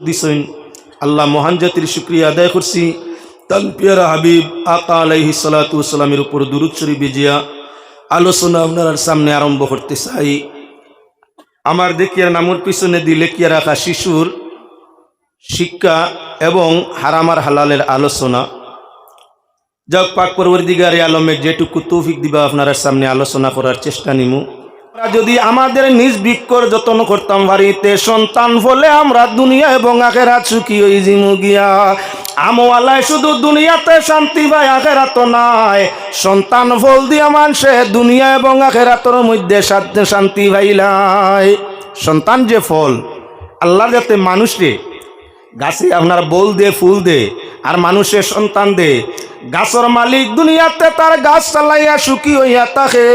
দিছেন আল্লাহ মহান জাতির শুকরিয়া আদায় করছি। তার পিয়ারা হাবিব আকা আলাইহিস সালাতু ওয়াস সালামের উপর দুরূদ শরীফ বিজিয়া আলোচনা আপনার সামনে আরম্ভ করতে চাই। আমার দেখিয়ার নামের পিছনে দিয়ে লেখিয়া রাখা শিশুর শিক্ষা এবং হারাম আর হালালের আলোচনা। যাক পাক পরবর্তীকারে আলমের যেটুকু তৌফিক দিবা আপনার সামনে আলোচনা করার চেষ্টা নিমু। আমরা যদি আমাদের নিজ বিক্ষর যত্ন করতাম বাড়িতে সন্তান বলে আমরা দুনিয়া এবং আখেরাত সুখী হই জিমু গিয়া। আমওয়ালায় শুধু দুনিয়াতে শান্তি পায় আখেরাত নাই। সন্তান ফল দিয়া মানুষে দুনিয়া এবং আখেরাতের মধ্যে শান্তি পাইলাই। সন্তান যে ফল আল্লাহ যাতে মানুষে গাছে আপনার বল দে ফুল দে আর মানুষের সন্তান দে। গাছর মালিক দুনিয়াতে তার গাছ চালাইয়া সুখী হইয়া থাকে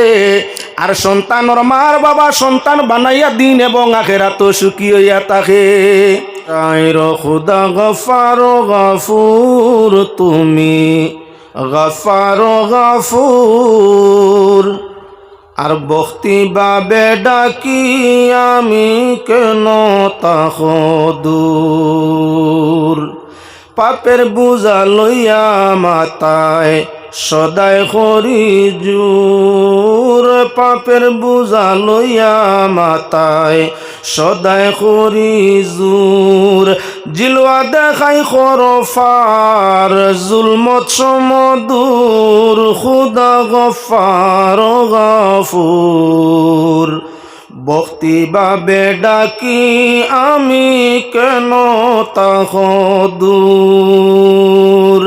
আর সন্তানর মার বাবা সন্তান বানাইয়া দিন এবং আখেরাত সুখী হইয়া থাকে। খুদা গফার গফুর তুমি গফার গফুর আর ভক্তি বাবে ডাকি আমি কেন তাহ দূর। পাপের বুঝা লইয়া মাতায় সদাই করি জোর। পাপের বুঝা লইয়া মাতায় সদাই করি জোর। জিলওয়া দেখাই খরফার জুলমত সমদূর। খুদা গফার গফুর ভক্তি বাবে ডাকি আমি কেন তাহ দূর।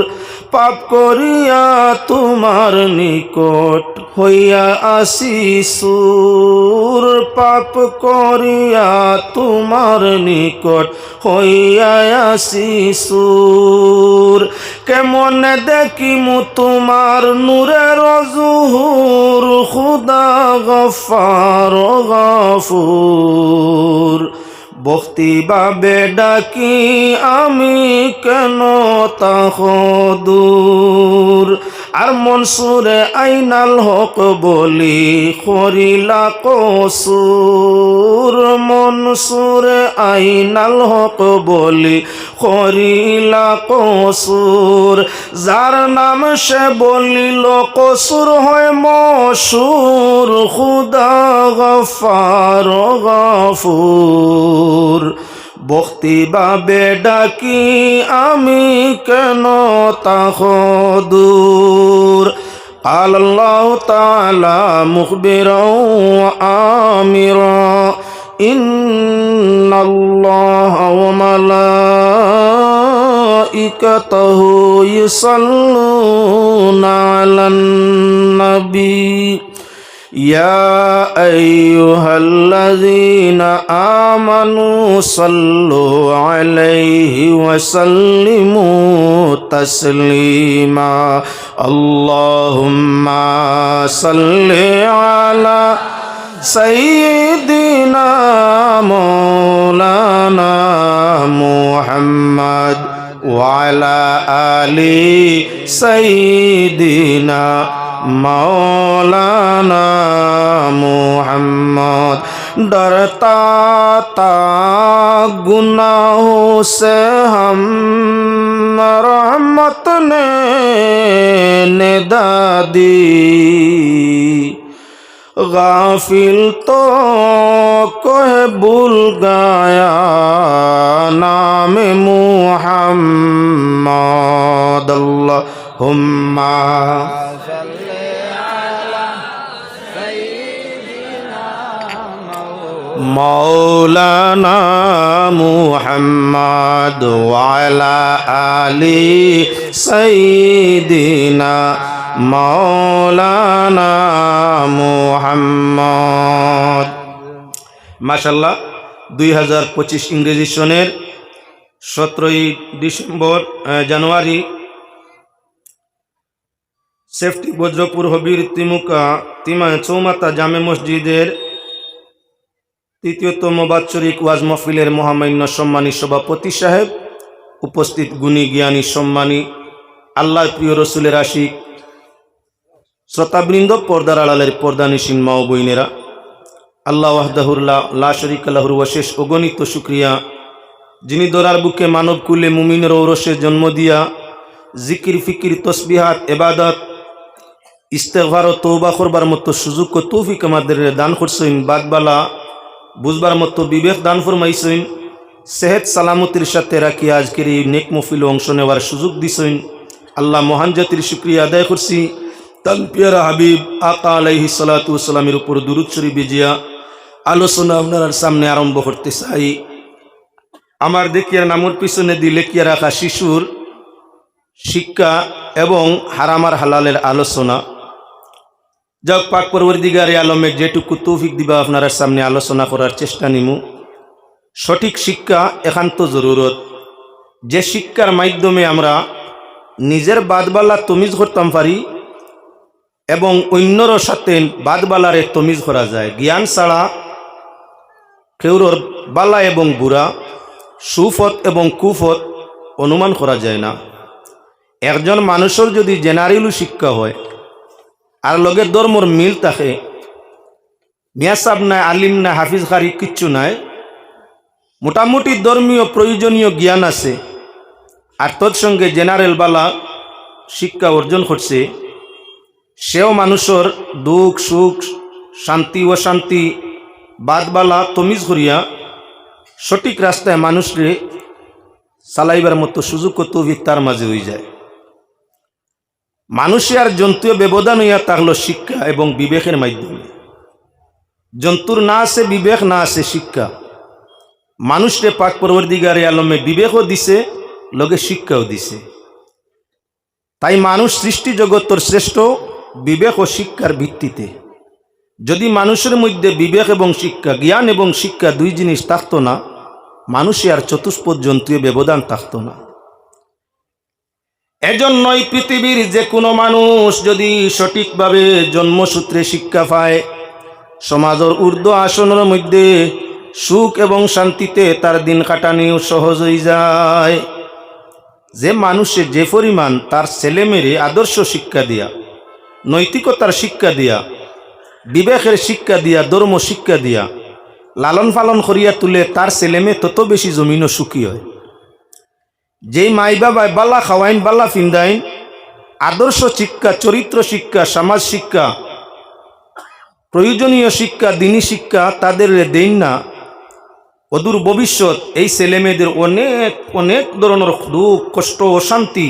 পাপ করিয়া তোমার নিকট হইয়া আসি সুর। পাপ করিয়া তোমার নিকট হইয়া আসি সুর। কেমন দেখিমু তোমার নূরের জুহুর। খুদা গফার গফুর ভক্তি বাবে ডাকি আমি কেন তাহ দূর। আর মনসুরে আইনাল হক বলি করিলা কসুর। মনসুরে আইনাল হক বলি করিলা কসুর। যার নাম সে বলিল কসুর হয় মসুর। খুদা গফার গফুর ভক্তি বাবে ডাকি আমি কেন তাহ দূর। قال الله تعالى مخبرا وآمرا إن الله وملائكته يصلون على النبي يا أيها الذين آمنوا صلوا عليه وسلموا تسليما اللهم صل على سيدنا مولانا محمد وعلى آل سيدنا मौलाना मुहम्मद। डरता था गुनाहों से हम रहमत ने निदा दी। गाफिल तो कोई भूल गया नाम मुहम्मद। अल्लाहुम्मा मौलाना मुहम्मद वाला आली सईदिना मौलाना मुहम्मद। माशाल्लाह 2025 इंग्रेजी सনের 17 ডিসেম্বর জানুয়ারি সেফটি বজ্রপুর হবির তিমুকা চৌমাতা জামে মসজিদের তৃতীয়তম বাৎসরিক ওয়াজ মাহফিলের মহামান্য সম্মানী সভাপতি সাহেব, উপস্থিত গুণী জ্ঞানী সম্মানী আল্লাহর প্রিয় রসুলের আশিক শ্রোতাবৃন্দ, পর্দার আড়ালের পর্দানিসীন মা ও বোনেরা, আল্লাহ ওয়াহদাহু লা শারীকা লাহুর অশেষ অগণিত শুকরিয়া যিনি দরার বুকে মানব কুলে মুমিনের ঔরসে জন্ম দিয়া জিকির ফিকির তসবিহাত এবাদত ইস্তেগফার ও তওবা করবার মতো সুযোগ ও তৌফিক আমাদের দান করছেন, বাদবালা বুঝবার মতো বিবেক দান ফরমাইছেন, সেহত সালামতির সাথে রাখি আজকের এই নেক মহফিলে অংশ নেওয়ার সুযোগ দিছেন। আল্লাহ মহান জাতির শুকরিয়া আদায় করছি। তার পিয়ারা হাবিব আকা আলাইহিস সালাতু ওয়াস সালামের উপর দুরূদ শরীফ বিজিয়া আলোচনা আপনার সামনে আরম্ভ করতে চাই। আমার দেখিয়ার নামের পিছনে দিয়ে লেখিয়া রাখা শিশুর শিক্ষা এবং হারাম আর হালালের আলোচনা। যাক পাক পরবর্তীগারে আলমের যেটুকু তৌফিক দিবা আপনার সামনে আলোচনা করার চেষ্টা নিমু। সঠিক শিক্ষা একান্ত জরুরত, যে শিক্ষার মাধ্যমে আমরা নিজের বাদবালা তমিজ করতাম পারি এবং অন্যর সাথে বাদবালারে তমিজ করা যায়। জ্ঞান ছাড়া কেউর বালা এবং বুড়া, সুফত এবং কুফত অনুমান করা যায় না। একজন মানুষের যদি জেনারেলও শিক্ষা হয় আর লগে ধর্মর মিল থাকে, মিয়াসাব নাই, আলিম নাই, হাফিজ খারি কিচ্ছু নাই, মোটামুটি ধর্মীয় প্রয়োজনীয় জ্ঞান আছে আর তৎসঙ্গে জেনারেল বালা শিক্ষা অর্জন করছে, সেও মানুষের দুঃখ সুখ শান্তি অশান্তি বাদবালা তমিজ করিয়া সঠিক রাস্তায় মানুষরে চালাইবার মতো সুযোগ ও তৌফিক তার মাঝে হয়ে যায়। মানুষে আর জন্তুর ব্যবধান হইয়া থাকলো শিক্ষা এবং বিবেকের মাধ্যমে। জন্তুর না আছে বিবেক, না আছে শিক্ষা। মানুষরে পাক পরবর্তীগারে আলমে বিবেকও দিছে, লগে শিক্ষাও দিছে। তাই মানুষ সৃষ্টি জগতের শ্রেষ্ঠ বিবেক ও শিক্ষার ভিত্তিতে। যদি মানুষের মধ্যে বিবেক এবং শিক্ষা, জ্ঞান এবং শিক্ষা দুই জিনিস থাকতো না, মানুষে আর চতুষ্পদ জন্তুর ব্যবধান থাকতো না। এজন্যই পৃথিবীর যে কোনো মানুষ যদি সঠিকভাবে জন্মসূত্রে শিক্ষা পায়, সমাজের ঊর্ধ্ব আসনের মধ্যে সুখ এবং শান্তিতে তার দিন কাটানিও সহজ হয়ে যায়। যে মানুষে যে পরিমাণ তার ছেলেমেয়েরে আদর্শ শিক্ষা দিয়া, নৈতিকতার শিক্ষা দিয়া, বিবেকের শিক্ষা দিয়া, ধর্ম শিক্ষা দিয়া লালন পালন করিয়া তুলে, তার ছেলেমেয়ে তত বেশি জমিন ও সুখী হয়। যেই মাই বাবায় বাল্লা খাওয়াইন, বাল্লা ফিন্দাইন, আদর্শ শিক্ষা, চরিত্র শিক্ষা, সমাজ শিক্ষা, প্রয়োজনীয় শিক্ষা, দিনী শিক্ষা তাদের দেন না, অদূর ভবিষ্যৎ এই ছেলেমেয়েদের অনেক অনেক ধরনের দুঃখ কষ্ট অশান্তি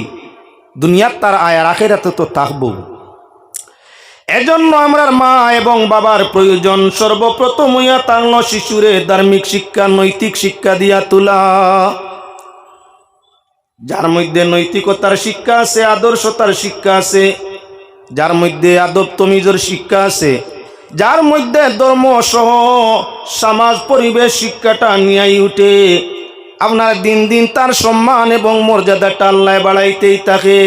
দুনিয়ার তার আয় আর আখেরাতে তো থাকবো। এজন্য আমরা মা এবং বাবার প্রয়োজন সর্বপ্রথম হইয়া তাঙ্গ শিশুরে ধার্মিক শিক্ষা, নৈতিক শিক্ষা দিয়া তোলা। যার মধ্যে নৈতিকতার শিক্ষা আছে, আদর্শতার শিক্ষা আছে, যার মধ্যে আদব তমিজের শিক্ষা আছে, যার মধ্যে ধর্ম সহ সমাজ পরিবেশ শিক্ষাটা নিয়ে উঠে, আপনার দিন দিন তার সম্মান এবং মর্যাদাটা আল্লাহ বাড়াইতেই থাকে।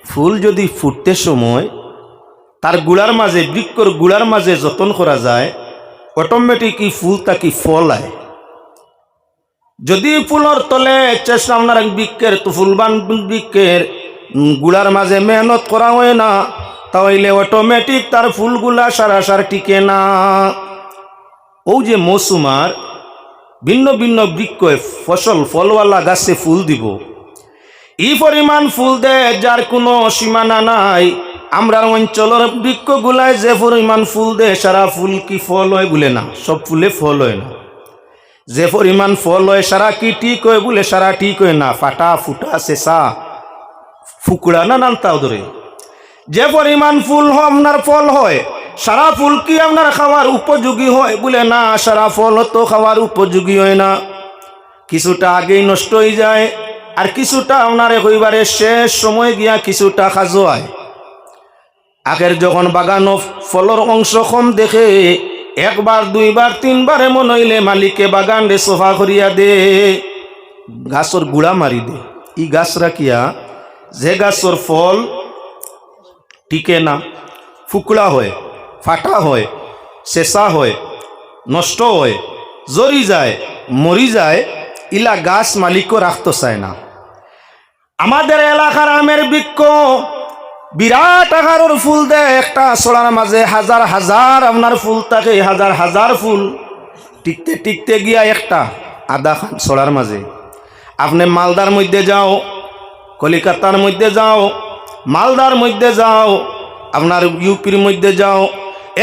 ফুল যদি ফুটতে সময় তার গুড়ার মাঝে, বৃক্ষর গুড়ার মাঝে যতন করা যায়, অটোমেটিকই ফুল তাকে ফল আয়। যদি ফুলর তলে চেষ্টা আপনার বৃক্ষের তো ফুলবান বৃক্ষের গুড়ার মাঝে মেহনত করা হয় না, তাহলে অটোমেটিক তার ফুলগুলা সারাসার টিকে না। ও যে মৌসুমার ভিন্ন ভিন্ন বৃক্ষ ফসল ফলওয়ালা গাছে ফুল দিব, এই পরিমাণ ফুল দেয় যার কোনো সীমানা নাই। আমরা অঞ্চলের বৃক্ষগুলায় যে পরিমাণ ফুল দেয়, সারা ফুল কি ফল হয় বলে না, সব ফুলে ফল হয় না। যে পরিমাণ ফল হয় সারা কি ঠিক হয় বলে সারা ঠিক হয় না, ফাটা ফুটা চেঁচা ফুকড়া নানান তাও ধরে। যে পরিমাণ ফুল আপনার ফল হয়, সারা ফুল কি আপনার খাওয়ার উপযোগী হয় বলে না, সারা ফল তো খাওয়ার উপযোগী হয় না। কিছুটা আগেই নষ্ট হয়ে যায় আর কিছুটা আপনার একেবারে শেষ সময় গিয়া কিছুটা খাজো হয়। আগের যখন বাগানো ফলর অংশ কম দেখে, একবার দুইবার তিনবার এমন হইলে মালিকে বাগান রে সোফা করিয়া দে, গাছর গুড়া মারি দে। ই গাছ রাখিয়া যে গাছর ফল টিকে না, ফুকড়া হয়, ফাটা হয়, চেঁচা হয়, নষ্ট হয়, জরি যায়, মরি যায়, ইলা গাছ মালিকও রাখতে চায় না। আমাদের এলাকার আমের বৃক্ষ বিরাট আকারের ফুল দেয়, একটা ছড়ার মাঝে হাজার হাজার আপনার ফুল থাকে, হাজার হাজার ফুল টিকতে টিকতে গিয়া একটা আদা খান ছড়ার মাঝে। আপনি মালদার মধ্যে যাও, কলিকাতার মধ্যে যাও, মালদার মধ্যে যাও, আপনার ইউপির মধ্যে যাও,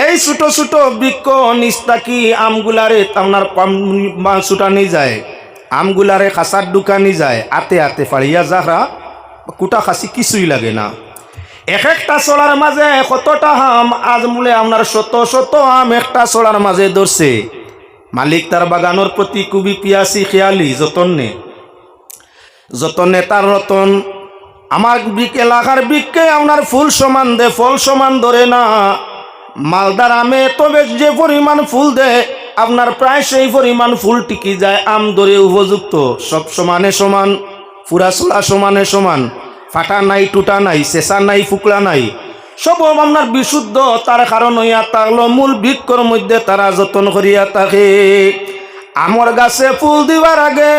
এই ছোট ছোট বৃক্ষ নিস্তাকি আমগুলারে আপনার ছুটানি যায়, আমগুলারে খাসার দোকানি যায়, আতে আতে ফাড়িয়া যারা কুটা খাসি কিছুই লাগে না। এক একটা চলার মাঝে কতটা আম, আজ মূলে আপনার শত শত আম একটা চলার মাঝে ধরছে। মালিক তার বাগানোর প্রতি খুবই পিয়াসি খেয়ালি, যতনে তার রতন। আমার এলাকার বৃক্ষে আপনার ফুল সমান দে, ফল সমান ধরে না। মালদার আমে তবে যে পরিমাণ ফুল দেয় আপনার প্রায় সেই পরিমাণ ফুল টিকি যায়, আম ধরে উপযুক্ত, সব সমানে সমান, ফুরা চোলা সমানে সমান, ফাটা নাই, টুটা নাই, চেঁচা নাই, ফুকলা নাই, সব আপনার বিশুদ্ধ। তার কারণ হইয়া থাকলো মূল বৃক্ষর মধ্যে তারা যত্ন করিয়া থাকে। আমার গাছে ফুল দিবার আগে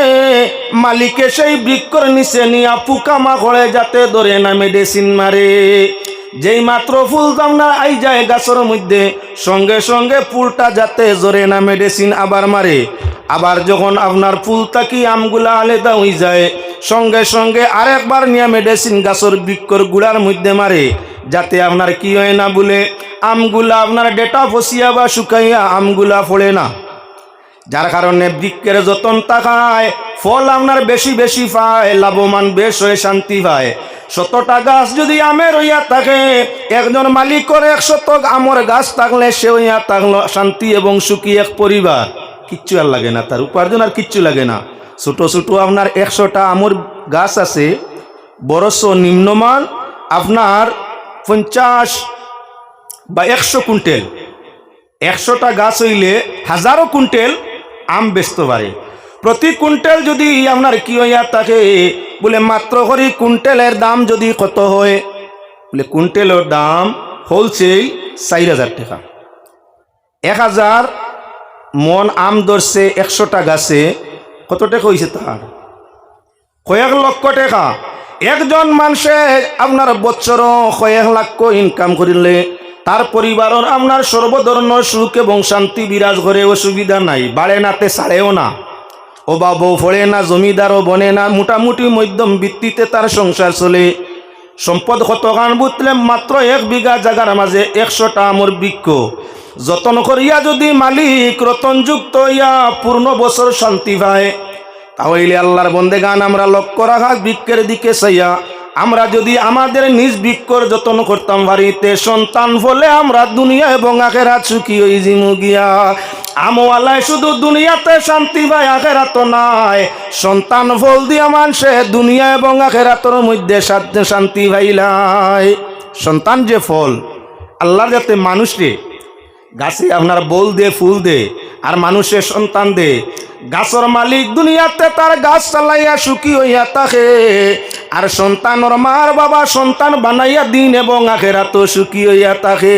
মালিকে সেই বৃক্ষর নিচে নিয়া পোকা মাকড়ে যাতে ধরে না মেডিসিন মারে। যেই মাত্র ফুল আপনার আই যায় গাছের মধ্যে, সঙ্গে সঙ্গে ফুলটা যাতে জোরে না মেডিসিন আবার মারে। আবার যখন আপনার ফুল থাকি আমগুলা আলাদা হয়ে যায়, সঙ্গে সঙ্গে আরেকবার নিয়ে মেডিসিন গাছের বৃক্ষর গুড়ার মধ্যে মারে, যাতে আপনার কি হয় না বলে আমগুলা আপনার ডেটা ফসিয়া বা শুকাইয়া আমগুলা ফোড়ে না। যার কারণে বৃক্ষের যতন থাকায় ফল আপনার বেশি বেশি পায়, লাভবান বেশ হয়ে শান্তি পায়। 100টা গাছ যদি আমের হইয়া থাকে, একজন মালিকের 100 আমের গাছ থাকলে সে হইয়া থাকলো শান্তি এবং সুখী এক পরিবার। কিচ্ছু আর লাগে না, তার উপার্জন আর কিচ্ছু লাগে না। ছোট ছোট আপনার 100টা আমের গাছ আছে, বরস নিম্নমান আপনার 50 বা 100 কুইন্টাল। 100টা গাছ হইলে 1000 কুইন্টাল আম বেচতে পারে। প্রতি কুইন্টাল যদি আপনার কি হইয়া থাকে বলে মাত্র করি কুইন্টালের দাম যদি কত হয় বলে কুইন্টালের দাম হোলসেল 4000 টাকা। 1000 মন আম ধরছে 100টা গাছে, কত টাকা হয়েছে তার? কয়েক লক্ষ টাকা। একজন মানুষে আপনার বছর কয়েক লাখ ইনকাম করিলে তার পরিবারের আপনার সর্বধরনের সুখ এবং শান্তি বিরাজ করে, অসুবিধা নাই, বাড়ে নাতে ছাড়েও না, অভাবও ফলে না, জমিদারও বনে না, মোটামুটি মধ্যম ভিত্তিতে তার সংসার চলে। সম্পদ কতখান বুঝলে মাত্র 1 বিঘা জায়গার মাঝে 100টা আমের বৃক্ষ যতন করিয়া যদি মালিক রতনযুক্ত হইয়া পূর্ণ বছর শান্তি পায়, তাহলে আল্লাহর বন্দেগান আমরা লক্ষ্য রাখা বৃক্ষের দিকে চাইয়া আমরা যদি আমাদের নিজ বৃক্ষর যত্ন করতাম বাড়িতে, সন্তান ফলে আমরা দুনিয়া এবং আখেরাত সুখী হই জিমুগিয়া। আমওয়ালায় শুধু দুনিয়াতে শান্তি পায়, আখেরাত নাই। সন্তান ফল দিয়া মানুষে দুনিয়া এবং আখেরাতের মধ্যে শান্তি পাইলাই। সন্তান যে ফল আল্লাহর যাতে মানুষকে গাছে আপনার বল দে, ফুল দে, আর মানুষের সন্তান দে। গাছর মালিক দুনিয়াতে তার গাছ চালাইয়া সুখী হইয়া থাকে, আর সন্তানর মার বাবা সন্তান বানাইয়া দিন এবং আখেরাত সুখী হইয়া থাকে।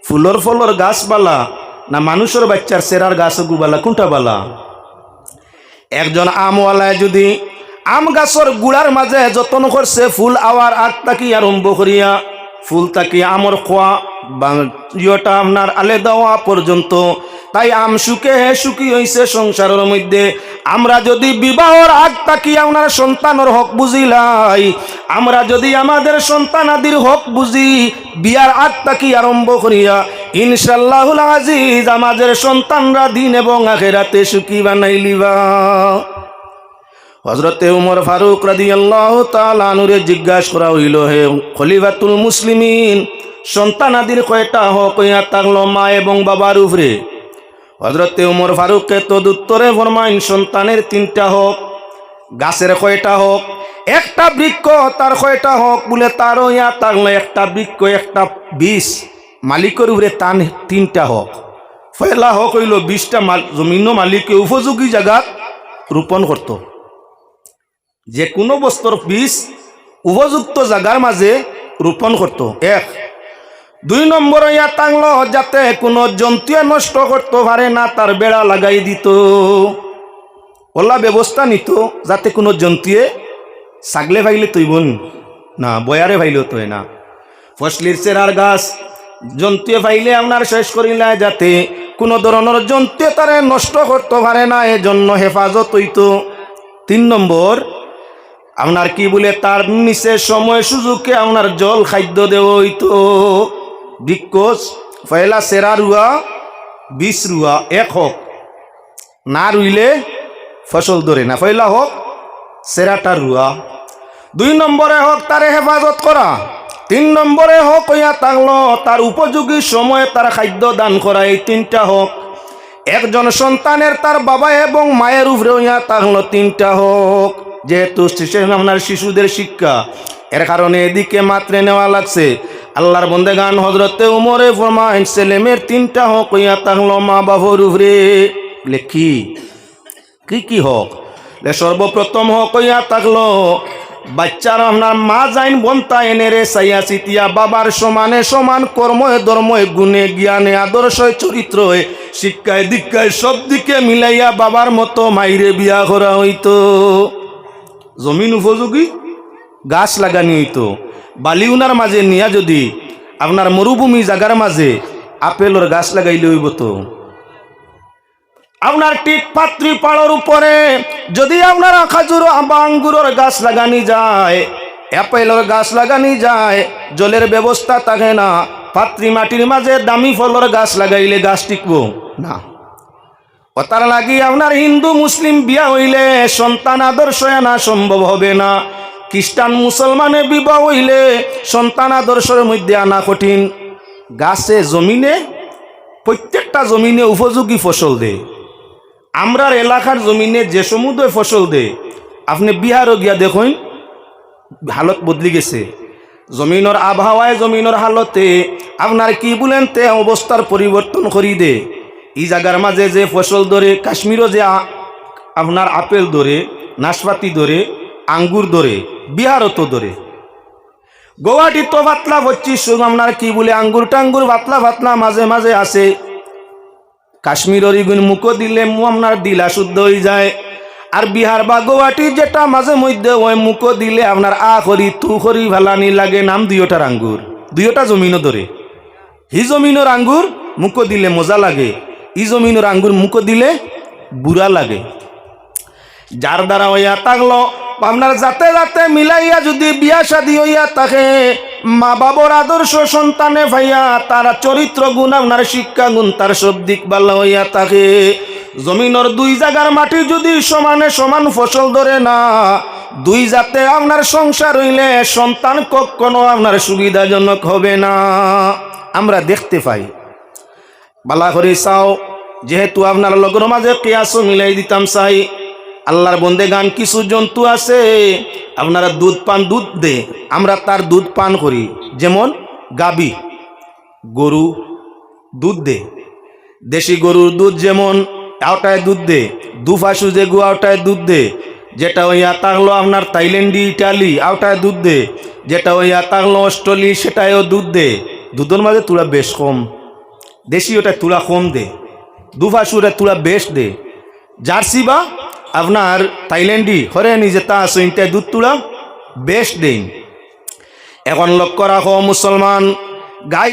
ফুলর ফলর গাছ বালা না মানুষের বাচ্চার সেরার গাছ গুবালা, কোনটা বালা? একজন আমওয়ালায় যদি আম গাছর গুড়ার মাঝে যত্ন করছে, ফুল আওয়ার আগ তাকি আরম্ভ করিয়া ফুল তাকি আমর খোয়া বা ইয়টা আপনার আলে দেওয়া পর্যন্ত, তাই আম সুখে সুখী হয়েছে সংসারের মধ্যে। আমরা যদি বিবাহর আগ তাকি আপনার সন্তানের হক বুঝিলাই, আমরা যদি আমাদের সন্তান আদির হক বুঝি বিয়ার আগ তাকি আরম্ভ করিয়া, ইনশাআল্লাহুল আজিজ আমাদের সন্তানরা দিন এবং আখেরাতে সুখী বানাইলিবা। হযরতে উমর ফারুক রাদিয়াল্লাহু তাআলা আনহুরে জিজ্ঞাসা করা হইল, হে খলিফাতুল মুসলিমিন, সন্তান আদির কয়টা হক হইয়া থাকলো মা এবং বাবার উপরে? হযরতে উমর ফারুককে তদুত্তরে ফরমাইন, সন্তানের 3টা হক। গাছের কয়টা হক? একটা বৃক্ষ তার কয়টা হক বলে তার হইয়া থাকলো একটা বৃক্ষ, একটা বীজ, মালিকের উপরে তার 3টা হক। পয়লা হক হইল 20টা জমিন মালিকে উপযোগী জায়গা রোপণ করত, যে কোনো বস্তুর বীজ উপযুক্ত জায়গার মাঝে রোপণ করত। 1 2 নম্বর ইয়া থাকলো যাতে কোনো জন্তুয়ে নষ্ট করতে পারে না, তার বেড়া লাগাই দিত, ওলা ব্যবস্থা নিত যাতে কোনো জন্তুয়ে ছাগলে ভাইলে তৈবন না, বয়ারে ভাইলেও তো না। ফসলির চেরার গাছ জন্তুয়ে ভাইলে আপনার শেষ করিলে যাতে কোনো ধরনের জন্তুয়ে তারে নষ্ট করতে পারে না, এজন্য হেফাজত হইতো। 3 নম্বর আপনার কি বলে তার নিচে সময় সুযোগে আপনার জল খাদ্য দেওয়া হইতো। বিকজ পয়লা সেরা রুয়া 20 রুয়া এক হোক, না রুইলে ফসল ধরে না, পয়লা হোক সেরাটা রুয়া। 2 নম্বরে হোক তারে হেফাজত করা। 3 নম্বরে হোক হইয়া থাকলো তার উপযোগী সময়ে তার খাদ্য দান করা। এই 3টা হোক। একজন সন্তানের তার বাবা এবং মায়ের উপরে হইয়া থাকলো 3টা হোক। যেহেতু আপনার শিশুদের শিক্ষা, এর কারণে এদিকে মাত্রে নেওয়া লাগছে। আল্লাহর বন্দেগান হজরতে উমরে ফরমাইন ছেলেমেয়ের 3টা হোক হইয়া থাকলো মা বাবার উপরে। কি হোক? সর্বপ্রথম হোক হইয়া থাকলো বাচ্চার আপনার মা যাইন বন্তা এনে রে সাইয়া চিতিয়া বাবার সমানে সমান কর্মে ধর্মে গুণে জ্ঞানে আদর্শে চরিত্রে শিক্ষায় দীক্ষায় সব দিকে মিলাইয়া বাবার মতো মাইরে বিয়া করা হইতো। জমিন উপযোগী গাছ লাগানি হইতো। বালিউনার মাঝে নিয়া যদি আপনার মরুভূমি জায়গার মাঝে আপেলর গাছ লাগাইলে হইব তো। আপনার ঠিক পাত্রী পাড়ার উপরে যদি আপনার খাজুর বা আঙ্গুরের গাছ লাগানি যায়, অ্যাপেলের গাছ লাগানি যায়, জলের ব্যবস্থা থাকে না, পাত্রী মাটির মাঝে দামি ফলের গাছ লাগাইলে গাছ টিকব না। ও তার লাগি আপনার হিন্দু মুসলিম বিয়া হইলে সন্তান আদর্শ আনা সম্ভব হবে না। খ্রিস্টান মুসলমানে বিবাহ হইলে সন্তান আদর্শের মধ্যে আনা কঠিন। গাছে জমিনে প্রত্যেকটা জমিনে উপযোগী ফসল দেয়। আমরার এলাকার জমিনে যে সমুদ্র ফসল দেয়, আপনি বিহারও গিয়া দেখুন হালত বদলি গেছে। জমিনের আবহাওয়ায় জমিনের হালতে আপনার কি বলেন তে অবস্থার পরিবর্তন করি দে। এই জায়গার মাঝে যে ফসল ধরে, কাশ্মীরও যে আপনার আপেল ধরে, নাশপাতি ধরে, আঙ্গুর ধরে, বিহারও তো ধরে। গুয়াহাটি তো পাতলা হচ্ছি আপনার কি বলে আঙ্গুর টাঙ্গুর পাতলা পাতলা মাঝে মাঝে আছে। কাশ্মীরের ইগুন মুখো দিলে আপনার দিলা শুদ্ধ হয়ে যায়। আর বিহার বা গুয়াহাটি যেটা মাঝে মধ্যে ওই মুখো দিলে আপনার খরি তু খরি ভালানি লাগে। নাম 2টার আঙ্গুর, 2টা জমিনও ধরে। হি জমিনের আঙ্গুর মুখো দিলে মজা লাগে, ই জমিনের আঙ্গুর মুখো দিলে বুড়া লাগে। যার দ্বারা হইয়া থাকলো আপনার যাতে যাতে মিলাইয়া যদি বিয়া শাদী হইয়া থাকে, মা বাবার আদর্শ সন্তানে ভাইয়া তার চরিত্র গুণ আপনার শিক্ষা গুণ তার সব দিক ভালো হইয়া থাকে। জমিনের 2 জায়গার মাটি যদি সমানে সমান ফসল ধরে না, 2 জাতে আপনার সংসার হইলে সন্তান কখনো আপনার সুবিধাজনক হবে না। আমরা দেখতে পাই। বালা করে চাও, যেহেতু আপনার লগর মাঝে কিয়াসও মিলাই দিতাম চাই। আল্লাহর বন্দে গান কিছু জন্তু আছে আপনারা দুধ দে, আমরা তার দুধ পান করি। যেমন গাবি গরু দুধ দে, দেশি গরুর দুধ যেমন আওটায় দুধ দে, দুফাসু যে গু আওটায় দুধ দে, যেটা হইয়া থাকলো আপনার থাইল্যান্ডি ইটালি আওটায় দুধ দে, যেটা হইয়া থাকলো অস্ট্রেলি সেটাইও দুধ দে। দুধের মাঝে তুলা বেশ কম, দেশি ওটায় তুলা কম দে, দুফাসুরে তুলা বেশ দে। জার্সি বা আপনার থাইল্যান্ডি হরেনি যেটা আছে ইনটায় দুধ তুলা বেশ দেন। এখন লক্ষ্য রাখো মুসলমান, গাই